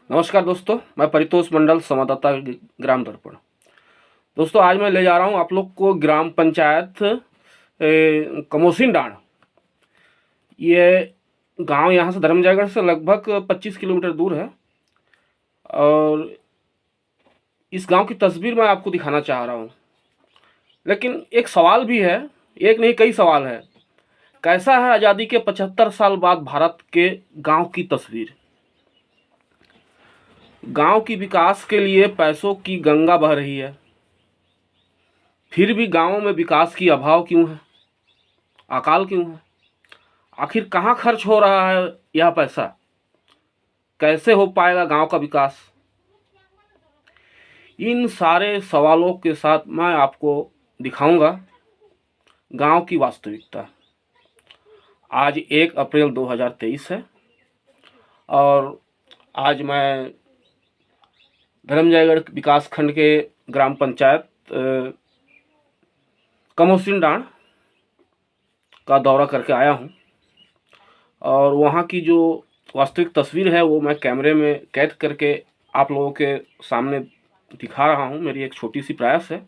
नमस्कार दोस्तों, मैं परितोष मंडल, संवाददाता ग्राम दर्पण। दोस्तों, आज मैं ले जा रहा हूं आप लोग को ग्राम पंचायत कमोसिन डांड। ये गांव यहां से धर्मजयगढ़ से लगभग 25 किलोमीटर दूर है और इस गांव की तस्वीर मैं आपको दिखाना चाह रहा हूं। लेकिन एक सवाल भी है, एक नहीं कई सवाल है। कैसा है आज़ादी के 75 साल बाद भारत के गांव की तस्वीर? गांव की विकास के लिए पैसों की गंगा बह रही है, फिर भी गांवों में विकास की अभाव क्यों है, अकाल क्यों है? आखिर कहाँ खर्च हो रहा है यह पैसा? कैसे हो पाएगा गांव का विकास? इन सारे सवालों के साथ मैं आपको दिखाऊंगा गांव की वास्तविकता। आज 1 अप्रैल 2023 है और आज मैं धर्मजयगढ़ विकास खंड के ग्राम पंचायत कमोसिन डांड का दौरा करके आया हूं और वहां की जो वास्तविक तस्वीर है वो मैं कैमरे में कैद करके आप लोगों के सामने दिखा रहा हूं। मेरी एक छोटी सी प्रयास है।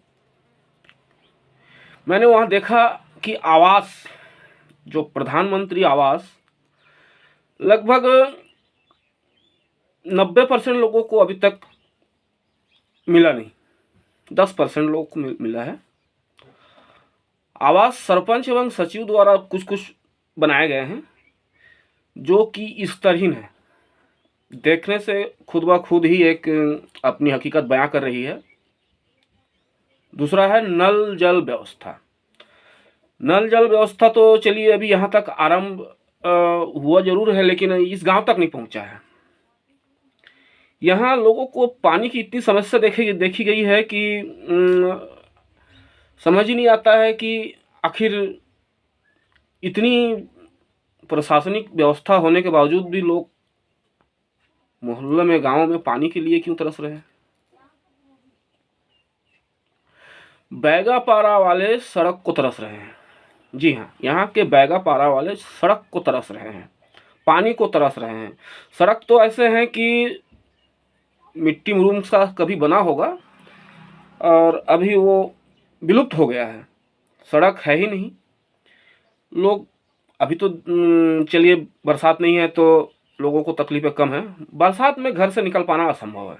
मैंने वहां देखा कि आवास, जो प्रधानमंत्री आवास, लगभग 90% लोगों को अभी तक मिला नहीं, 10% लोगों को मिला है। आवास सरपंच एवं सचिव द्वारा कुछ कुछ बनाए गए हैं जो कि स्तरहीन है। देखने से खुद ब खुद ही एक अपनी हकीकत बयां कर रही है। दूसरा है नल जल व्यवस्था। नल जल व्यवस्था तो चलिए अभी यहाँ तक आरंभ हुआ जरूर है, लेकिन इस गांव तक नहीं पहुंचा है। यहाँ लोगों को पानी की इतनी समस्या देखी गई है कि समझ ही नहीं आता है कि आखिर इतनी प्रशासनिक व्यवस्था होने के बावजूद भी लोग मोहल्ले में, गांव में पानी के लिए क्यों तरस रहे हैं। बैगापारा वाले सड़क को तरस रहे हैं। जी हाँ, यहाँ के बैगापारा वाले सड़क को तरस रहे हैं, पानी को तरस रहे हैं। सड़क तो ऐसे हैं कि मिट्टी मुरूम सा कभी बना होगा और अभी वो विलुप्त हो गया है, सड़क है ही नहीं। लोग अभी तो चलिए बरसात नहीं है तो लोगों को तकलीफें कम है, बरसात में घर से निकल पाना असंभव है।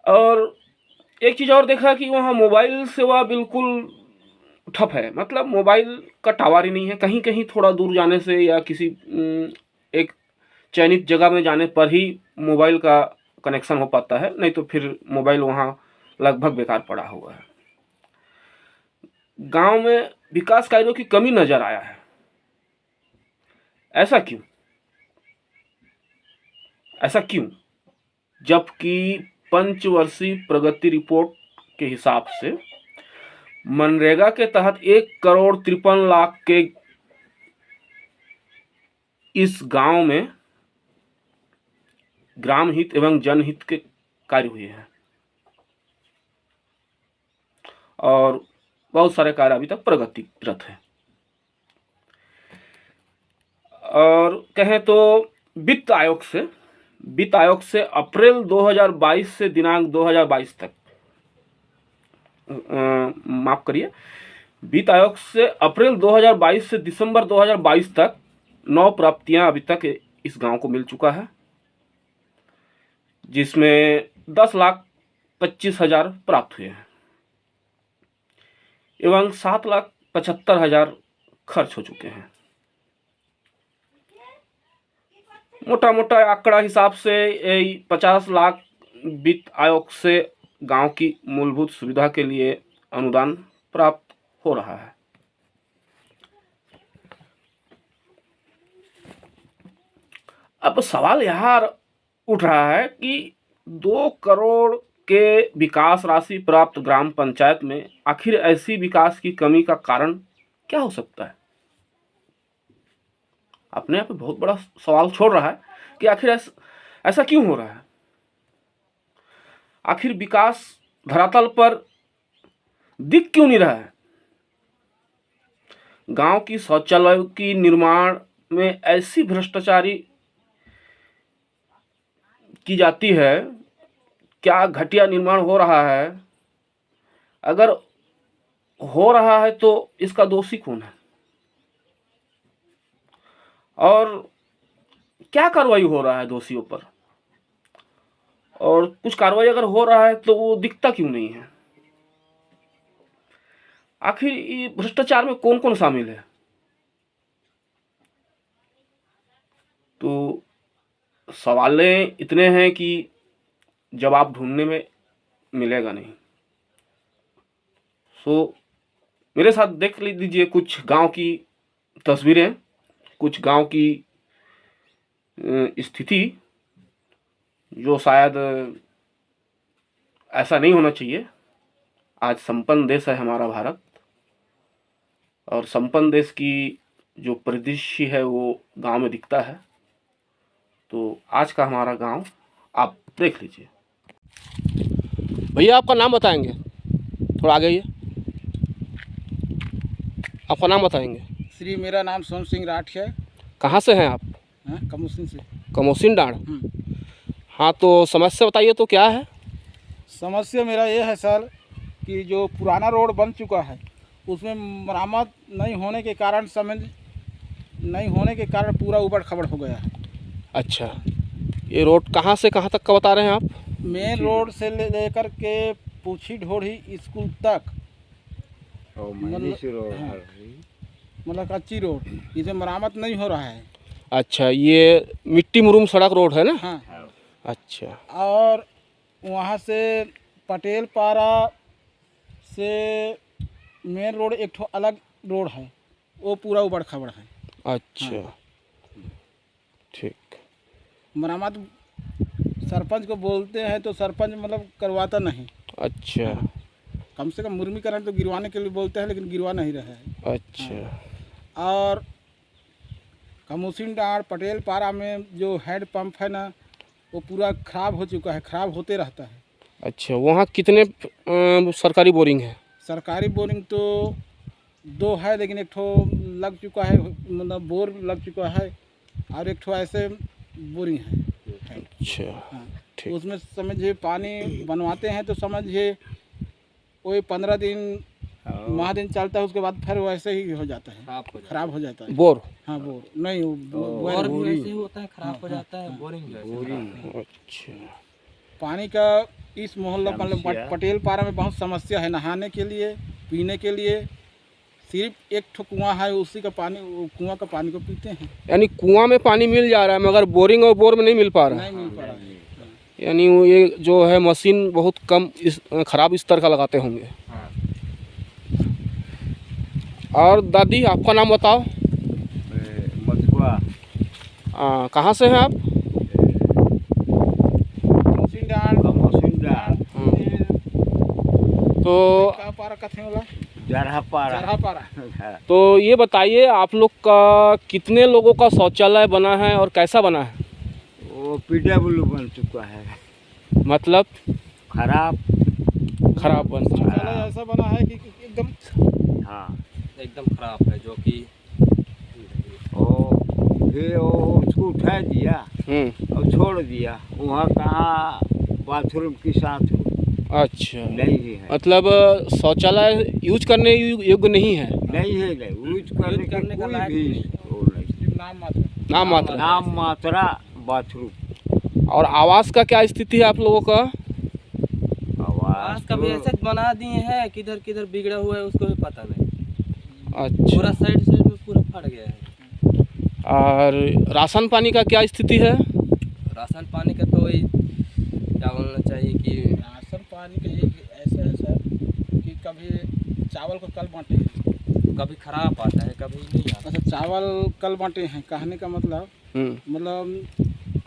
और एक चीज़ और देखा कि वहाँ मोबाइल सेवा बिल्कुल ठप है। मतलब मोबाइल का टावर ही नहीं है। कहीं कहीं थोड़ा दूर जाने से या किसी एक चयनित जगह में जाने पर ही मोबाइल का कनेक्शन हो पाता है, नहीं तो फिर मोबाइल वहाँ लगभग बेकार पड़ा हुआ है। गांव में विकास कार्यों की कमी नजर आया है। ऐसा क्यों? ऐसा क्यों जबकि पंचवर्षीय प्रगति रिपोर्ट के हिसाब से मनरेगा के तहत 1,53,00,000 के इस गांव में ग्राम हित एवं जनहित के कार्य हुए हैं और बहुत सारे कार्य अभी तक प्रगतिरत है। और कहें तो वित्त आयोग से अप्रैल 2022 से दिनांक 2022 तक, माफ करिए, वित्त आयोग से अप्रैल 2022 से दिसंबर 2022 तक 9 प्राप्तियां अभी तक इस गांव को मिल चुका है, जिसमें 10,25,000 प्राप्त हुए हैं एवं 7,75,000 खर्च हो चुके हैं। मोटा मोटा आंकड़ा हिसाब से 50 लाख वित्त आयोग से गांव की मूलभूत सुविधा के लिए अनुदान प्राप्त हो रहा है। अब सवाल यहाँ उठ रहा है कि 2 करोड़ के विकास राशि प्राप्त ग्राम पंचायत में आखिर ऐसी विकास की कमी का कारण क्या हो सकता है? अपने आप में बहुत बड़ा सवाल छोड़ रहा है कि आखिर ऐसा क्यों हो रहा है। आखिर विकास धरातल पर दिख क्यों नहीं रहा है? गांव की शौचालय की निर्माण में ऐसी भ्रष्टाचारी की जाती है, क्या घटिया निर्माण हो रहा है। अगर हो रहा है तो इसका दोषी कौन है और क्या कार्रवाई हो रहा है दोषियों पर, और कुछ कार्रवाई अगर हो रहा है तो वो दिखता क्यों नहीं है। आखिर ये भ्रष्टाचार में कौन कौन शामिल है। तो सवालें इतने हैं कि जवाब ढूंढने में मिलेगा नहीं। सो मेरे साथ देख लीजिए कुछ गांव की तस्वीरें, कुछ गांव की स्थिति जो शायद ऐसा नहीं होना चाहिए। आज संपन्न देश है हमारा भारत, और संपन्न देश की जो परिदृश्य है वो गांव में दिखता है। तो आज का हमारा गांव आप देख लीजिए। भैया आपका नाम बताएंगे, थोड़ा आगे आइए, आपका नाम बताएंगे। श्री, मेरा नाम सोम सिंह राठ है। कहाँ से हैं आप? कमोसिन से। कमोसिन डांड। हाँ, तो समस्या बताइए तो क्या है। समस्या मेरा ये है सर कि जो पुराना रोड बन चुका है उसमें मरम्मत नहीं होने के कारण पूरा उबड़ खबड़ हो गया है। अच्छा, ये रोड कहाँ से कहाँ तक का बता रहे हैं आप? मेन रोड से लेकर के पूछी ढोढ़ी स्कूल तक, मतलब कच्ची रोड, इसे मरम्मत नहीं हो रहा है। अच्छा, ये मिट्टी मुरूम सड़क रोड है ना? हाँ। अच्छा, और वहाँ से पटेल पारा से मेन रोड एक ठो अलग रोड है, वो पूरा उबड़ खबड़ है। अच्छा। हाँ। ठीक। मरम्मत सरपंच को बोलते हैं तो सरपंच मतलब करवाता नहीं। अच्छा। कम से कम मुर्मीकरण तो गिरवाने के लिए बोलते हैं, लेकिन गिरवा नहीं रहे हैं। अच्छा। और कमोसिन डांड पटेल पारा में जो हैंड पंप है ना, वो पूरा ख़राब हो चुका है, ख़राब होते रहता है। अच्छा, वहाँ कितने सरकारी बोरिंग है? सरकारी बोरिंग तो 2 है, लेकिन एक ठो लग चुका है, मतलब बोर लग चुका है, और एक ठो ऐसे बोरिंग है। अच्छा। हाँ, ठीक। उसमें समझिए पानी बनवाते हैं तो समझिए वही 15 दिन माह दिन चलता है, उसके बाद फिर वैसे ही हो जाता है, खराब हो जाता है। बोर? हाँ, बोर नहीं, बोर भी वैसे ही होता है, खराब हो जाता है। बोरिंग। अच्छा। पानी का इस मोहल्ला मतलब पटेल पारा में बहुत समस्या है। नहाने के लिए, पीने के लिए सिर्फ एक ठो कुआं है, उसी का पानी, कुआं का पानी को पीते हैं। यानी कुआं में पानी मिल जा रहा है मगर बोरिंग और बोर में नहीं मिल पा रहा है। नहीं मिल पा रहा है। यानी ये जो है मशीन बहुत कम खराब स्तर का लगाते होंगे। और दादी, आपका नाम बताओ। मथुआ। कहाँ से हैं आप? तो तो ये बताइए, आप लोग का कितने लोगों का शौचालय बना है और कैसा बना है? वो PW बन चुका है। मतलब खराब बन चुका है। शौचालय ऐसा बना है कि एकदम, हाँ, एकदम खराब है, जो कि फिर वो उसको उठा दिया और छोड़ दिया। वहाँ कहाँ बाथरूम के साथ अच्छा, नहीं है। मतलब शौचालय यूज करने योग्य नहीं है। नहीं है, नहीं यूज करने का कोई भी नाम मात्रा बाथरूम। और आवास का क्या स्थिति है आप लोगों का? आवास का भी ऐसे बना दिए हैं, किधर किधर बिगड़ा हुआ है उसको भी पता नहीं। अच्छा। पूरा साइड में पूरा फट गया है। और राशन पानी का क्या स्थिति है? राशन पानी का तो क्या बोलना चाहिए कि राशन पानी का ये ऐसा है सर कि कभी चावल को कल बांटे हैं, कभी खराब आता है, कभी नहीं आता। अच्छा, चावल कल बांटे हैं, कहने का मतलब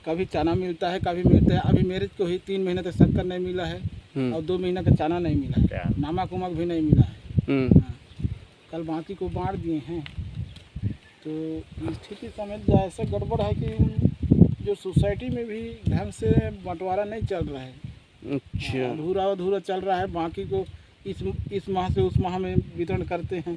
कभी चना मिलता है, कभी मिलता है। अभी मेरे को ही 3 महीने तक शक्कर नहीं मिला है और 2 महीने का चना नहीं मिला है, नमक उमक भी नहीं मिला है। हाँ, कल बाकी को बांट दिए हैं। तो स्थिति समझ जाए, ऐसा गड़बड़ है कि जो सोसाइटी में भी ढंग से बंटवारा नहीं चल रहा है। अच्छा। अधूरा चल रहा है, बाकी को इस माह से उस माह में वितरण करते हैं।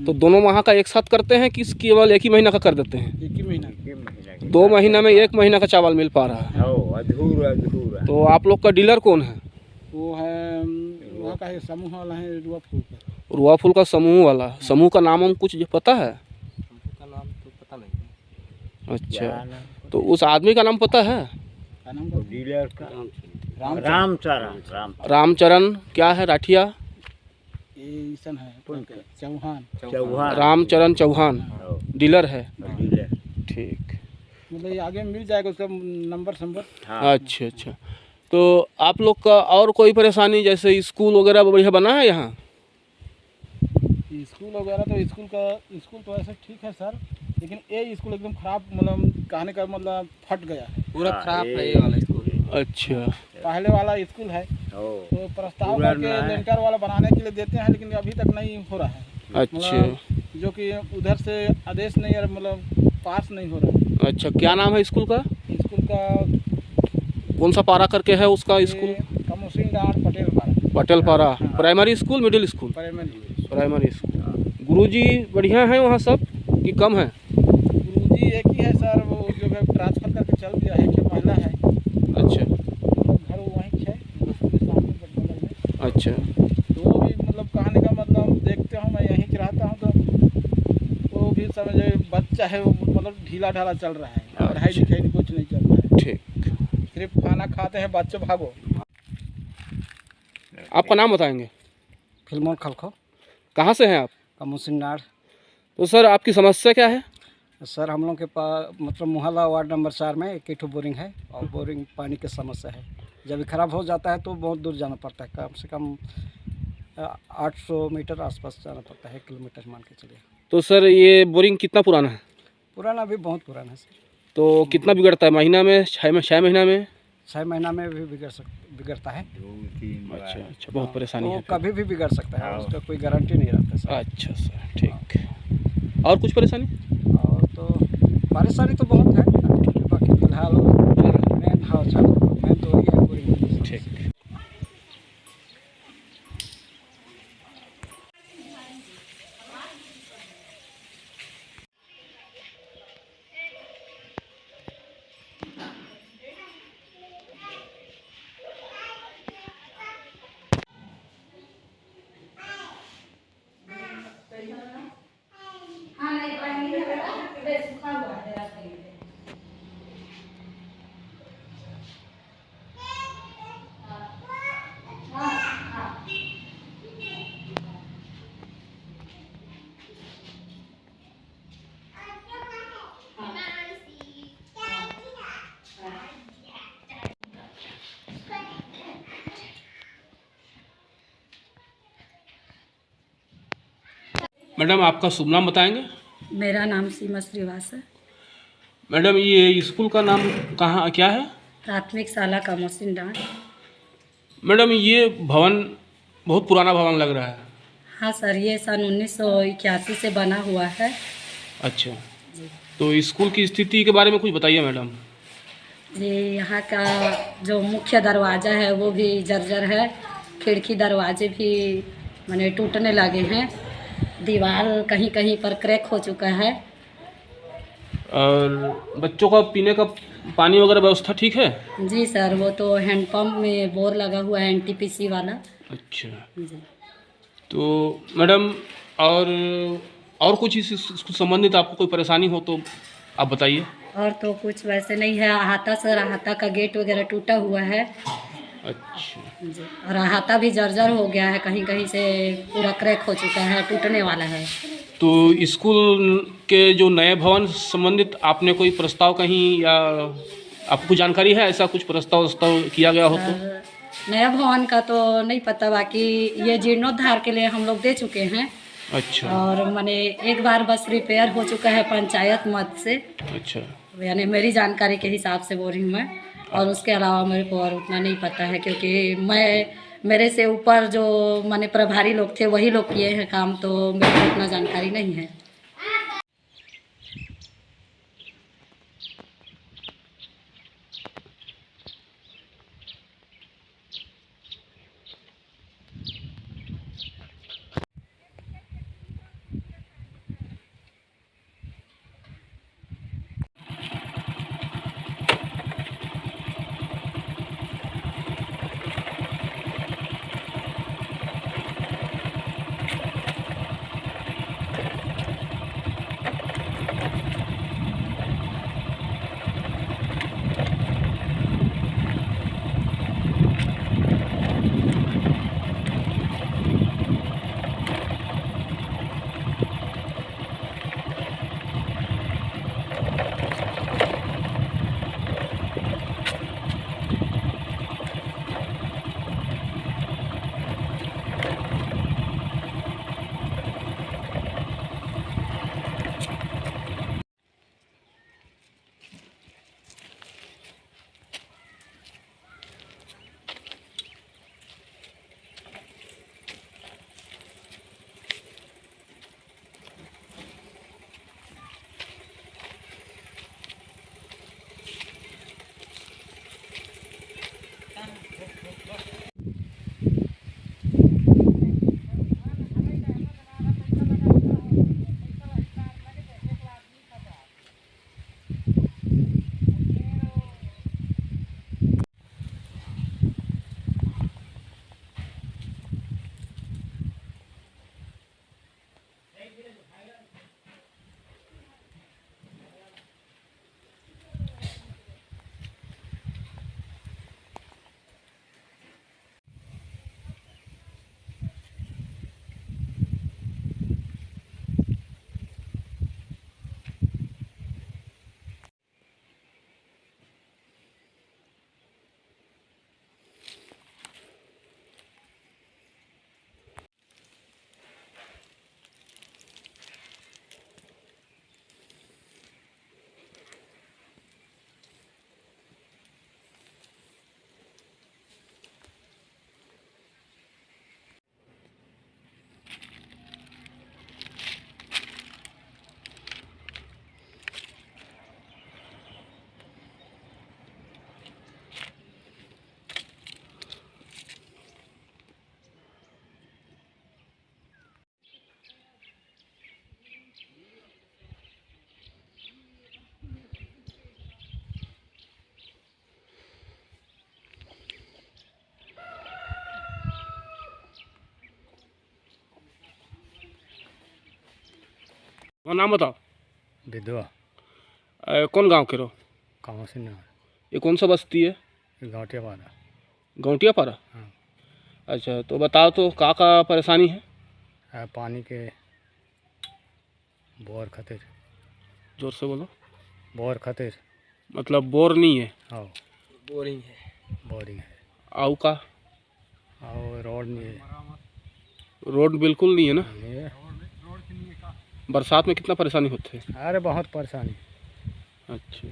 तो दोनों माह का एक साथ करते हैं कि केवल एक ही महीना का कर देते हैं? एक ही महीना। 2 महीना में 1 महीना का चावल मिल पा रहा है। अधूरा। तो आप लोग का डीलर कौन है? वो है वहाँ का है, समूह वाला है रुआ फूल का। रुआ फूल का समूह वाला। समूह का नाम हम कुछ पता है? का नाम तो पता नहीं। अच्छा, तो उस आदमी का नाम पता है? क्या नाम का? डीलर का रामचरण। रामचरण क्या है? राठिया ये ईसन है चौहान। रामचरण चौहान डीलर है। डीलर ठीक। मतलब ये आगे मिल जाएगा उसका नंबर संबर। अच्छा अच्छा। तो आप लोग का और कोई परेशानी, जैसे स्कूल वगैरह बढ़िया बना है यहाँ? स्कूल वगैरह तो स्कूल तो ऐसे ठीक है सर, लेकिन ये स्कूल एकदम खराब, मतलब कहने का मतलब फट गया है, पूरा खराब है ये वाला स्कूल। अच्छा। पहले वाला स्कूल है तो प्रस्ताव करके लेंटर वाला बनाने के लिए देते हैं, लेकिन अभी तक नहीं हो रहा है। अच्छा। मतलब जो कि उधर से आदेश नहीं है, मतलब पास नहीं हो रहा है। अच्छा, क्या नाम है स्कूल का? स्कूल का कौन सा पारा करके है उसका school? कमोसिंग Dand Patel Para. Patel Para. Primary school, middle school? Primary school. गुरुजी बढ़िया है वहाँ सब कि कम है? गुरुजी एक ही है सर, वो जो है ट्रांसफर करके चल दिया है, कि महिला है। अच्छा घर वहीं है स्कूल के सामने बगल में। अच्छा। तो वो भी मतलब कहने का मतलब देखते हूँ, मैं यहीं रहता हूँ तो वो भी समझे बच्चा है, वो मतलब ढीला ढाला चल रहा है, पढ़ाई लिखाई कुछ नहीं चल रहा है। ठीक। सिर्फ खाना खाते हैं बच्चों, भागो। आपका नाम बताएंगे? फिल्मों खलखो। कहाँ से हैं आप? कमोसिंग नाड़। तो सर आपकी समस्या क्या है? सर हम लोग के पास मतलब मोहल्ला वार्ड नंबर 4 में एक ही बोरिंग है, और बोरिंग पानी की समस्या है। जब ख़राब हो जाता है तो बहुत दूर जाना पड़ता है, कम से कम 800 मीटर आसपास जाना पड़ता है, 1 किलोमीटर मान के चलिए। तो सर ये बोरिंग कितना पुराना है? पुराना भी बहुत पुराना है सर। तो कितना बिगड़ता है? महीना में, 6 महीना में? 6 महीना में भी बिगड़ता है। अच्छा अच्छा, बहुत परेशानी वो है। कभी भी बिगड़ सकता है, उसका कोई गारंटी नहीं रहता सर। अच्छा सर, ठीक। और कुछ परेशानी? और तो परेशानी तो बहुत है, बाकी फिलहाल मेन मेन तो वही है बोरिंग। ठीक। मैडम आपका शुभ नाम बताएंगे? मेरा नाम सीमा श्रीवास है। मैडम ये स्कूल का नाम कहाँ क्या है? प्राथमिक शाला कमोसिंग डांड। मैडम ये भवन बहुत पुराना भवन लग रहा है। हाँ सर, ये सन 1981 से बना हुआ है। अच्छा, तो स्कूल की स्थिति के बारे में कुछ बताइए मैडम। जी, यहाँ का जो मुख्य दरवाज़ा है वो भी जर्जर है, खिड़की दरवाजे भी माने टूटने लगे हैं, दीवार कहीं कहीं पर क्रैक हो चुका है। और बच्चों का पीने का पानी वगैरह व्यवस्था ठीक है? जी सर, वो तो हैंडपम्प में बोर लगा हुआ है, NTPC वाला। अच्छा, जी। तो मैडम और कुछ इससे संबंधित आपको कोई परेशानी हो तो आप बताइए। और तो कुछ वैसे नहीं है। अहाता का गेट वगैरह टूटा हुआ है। अच्छा जी, और अहाता भी जर्जर हो गया है, कहीं कहीं से पूरा क्रैक हो चुका है, टूटने वाला है। तो स्कूल के जो नए भवन संबंधित आपने कोई प्रस्ताव कहीं या आपको जानकारी है, ऐसा कुछ प्रस्ताव किया गया हो तो? नया भवन का तो नहीं पता, बाकी ये जीर्णोद्धार के लिए हम लोग दे चुके हैं। अच्छा। और माने एक बार बस रिपेयर हो चुका है पंचायत मद से। अच्छा, यानी मेरी जानकारी के हिसाब से बोल रही हूँ मैं, और उसके अलावा मेरे को और उतना नहीं पता है, क्योंकि मेरे से ऊपर जो माने प्रभारी लोग थे वही लोग किए हैं काम, तो मेरे को उतना जानकारी नहीं है। और नाम बताओ। विधवा कौन गांव के रहो? कहाँ से ना ये कौन सा बस्ती है? गाँटिया वाला। गौटिया पारा। हाँ। अच्छा, तो बताओ तो का परेशानी है? पानी के बोर खातिर। जोर से बोलो। बोर खातिर मतलब बोर नहीं है? हाँ बोरिंग है। बोरिंग है। आऊ का? और रोड नहीं है। रोड बिल्कुल नहीं है ना? नहीं है। बरसात में कितना परेशानी होती है? अरे बहुत परेशानी। अच्छा,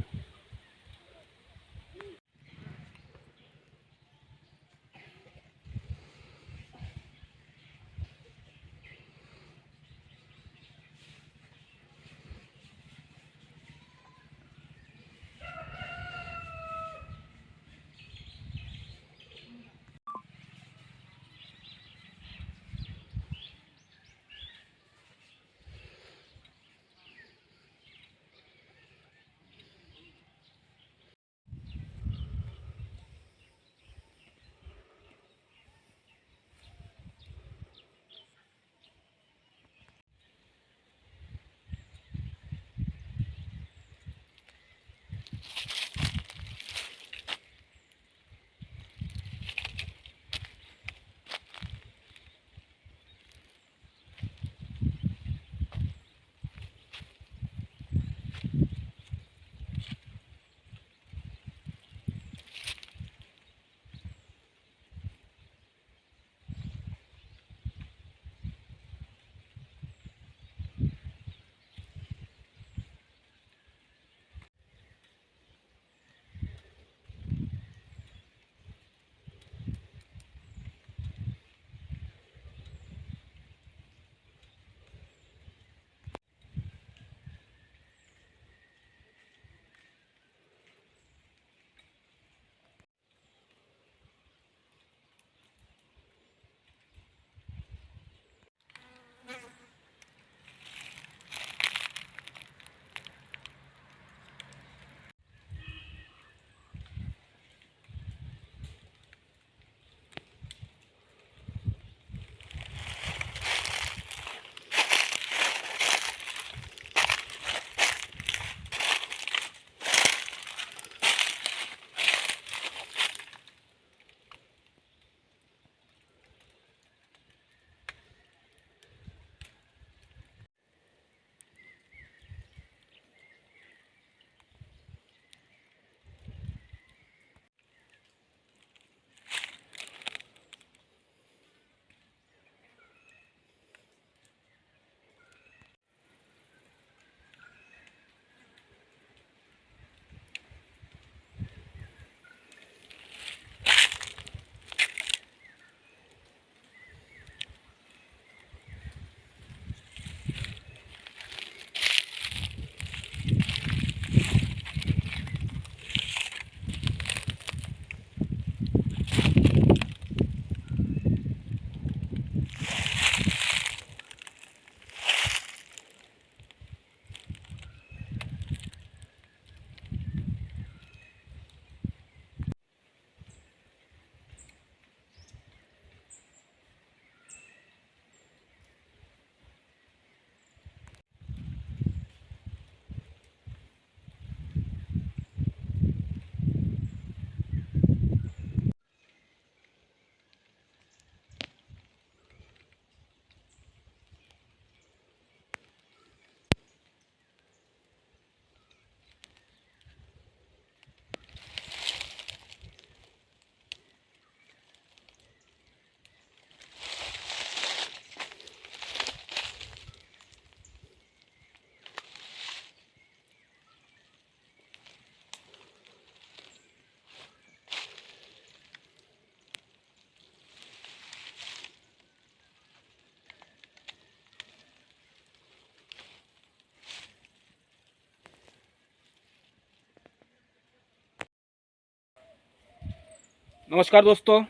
नमस्कार दोस्तों,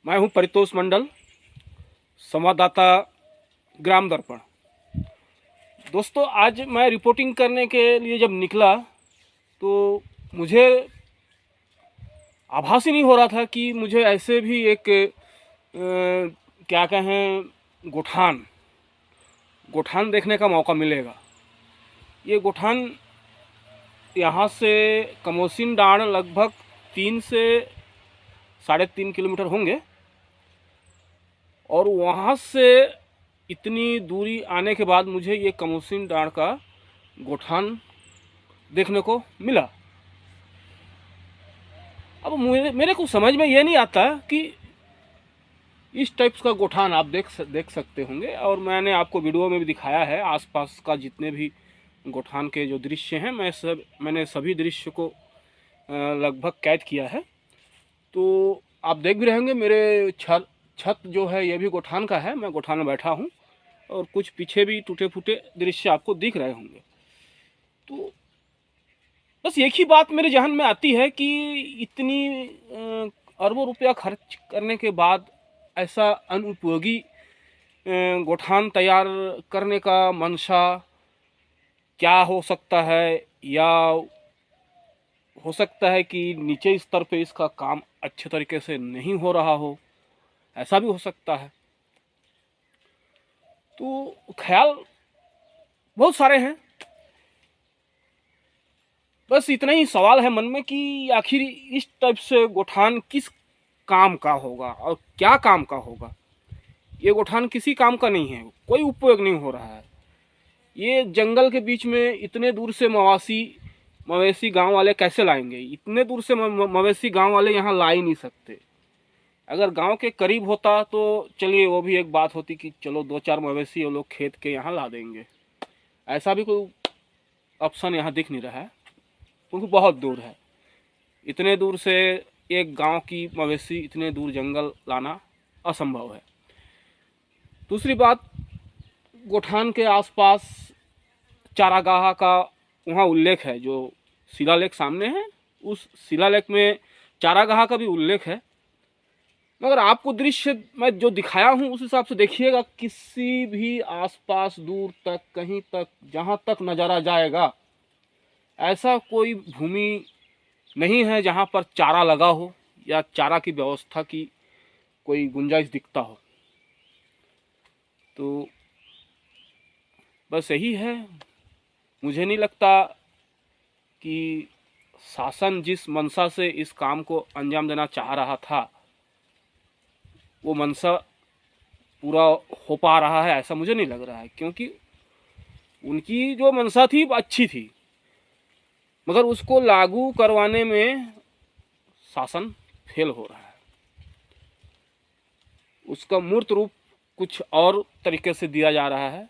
मैं हूं परितोष मंडल, संवाददाता ग्राम दर्पण। दोस्तों, आज मैं रिपोर्टिंग करने के लिए जब निकला तो मुझे आभास ही नहीं हो रहा था कि मुझे ऐसे भी एक क्या कहें गोठान गोठान देखने का मौका मिलेगा। ये गोठान यहाँ से कमोसिन डांड लगभग 3 से 3.5 किलोमीटर होंगे, और वहाँ से इतनी दूरी आने के बाद मुझे ये कमोसिन डांड का गोठान देखने को मिला। अब मेरे को समझ में ये नहीं आता कि इस टाइप का गोठान आप देख सकते होंगे, और मैंने आपको वीडियो में भी दिखाया है आसपास का जितने भी गोठान के जो दृश्य हैं, मैंने सभी दृश्य को लगभग कैद किया है। तो आप देख भी रहे होंगे मेरे छत जो है ये भी गोठान का है। मैं गोठान में बैठा हूँ और कुछ पीछे भी टूटे फूटे दृश्य आपको दिख रहे होंगे। तो बस एक ही बात मेरे जहन में आती है कि इतनी अरबों रुपया खर्च करने के बाद ऐसा अनुपयोगी गोठान तैयार करने का मंशा क्या हो सकता है, या हो सकता है कि नीचे स्तर पे इसका काम अच्छे तरीके से नहीं हो रहा हो, ऐसा भी हो सकता है। तो ख्याल बहुत सारे हैं, बस इतना ही सवाल है मन में कि आखिर इस टाइप से गोठान किस काम का होगा और क्या काम का होगा। ये गोठान किसी काम का नहीं है, कोई उपयोग नहीं हो रहा है। ये जंगल के बीच में इतने दूर से मवेशी गांव वाले कैसे लाएंगे? इतने दूर से मवेशी गांव वाले यहाँ ला ही नहीं सकते। अगर गांव के करीब होता तो चलिए वो भी एक बात होती कि चलो 2-4 मवेशी वो लोग खेत के यहाँ ला देंगे। ऐसा भी कोई ऑप्शन यहाँ दिख नहीं रहा है, क्योंकि बहुत दूर है। इतने दूर से एक गांव की मवेशी इतने दूर जंगल लाना असंभव है। दूसरी बात, गोठान के आसपास चारागाह का वहाँ उल्लेख है, जो शिलालेख सामने है उस शिलालेख में चारागाह का भी उल्लेख है। मगर आपको दृश्य मैं जो दिखाया हूँ उस हिसाब से देखिएगा, किसी भी आसपास दूर तक कहीं तक जहाँ तक नज़ारा जाएगा ऐसा कोई भूमि नहीं है जहाँ पर चारा लगा हो या चारा की व्यवस्था की कोई गुंजाइश दिखता हो। तो बस यही है। मुझे नहीं लगता कि शासन जिस मंशा से इस काम को अंजाम देना चाह रहा था वो मंशा पूरा हो पा रहा है, ऐसा मुझे नहीं लग रहा है। क्योंकि उनकी जो मंशा थी वो अच्छी थी, मगर उसको लागू करवाने में शासन फेल हो रहा है। उसका मूर्त रूप कुछ और तरीके से दिया जा रहा है।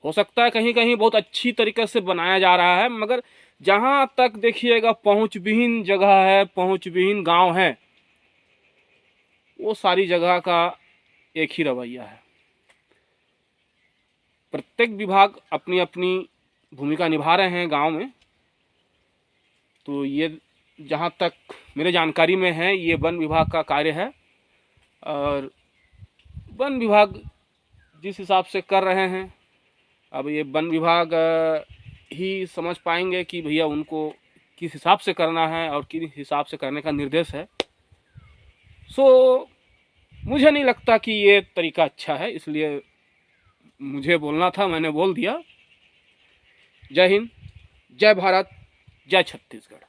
हो सकता है कहीं कहीं बहुत अच्छी तरीके से बनाया जा रहा है, मगर जहाँ तक देखिएगा पहुँच विहीन जगह है, पहुँच विहीन गांव है, वो सारी जगह का एक ही रवैया है। प्रत्येक विभाग अपनी अपनी भूमिका निभा रहे हैं गांव में। तो ये जहाँ तक मेरे जानकारी में है ये वन विभाग का कार्य है, और वन विभाग जिस हिसाब से कर रहे हैं, अब ये वन विभाग ही समझ पाएंगे कि भैया उनको किस हिसाब से करना है और किस हिसाब से करने का निर्देश है। सो मुझे नहीं लगता कि ये तरीका अच्छा है, इसलिए मुझे बोलना था, मैंने बोल दिया। जय हिंद, जय भारत, जय छत्तीसगढ़।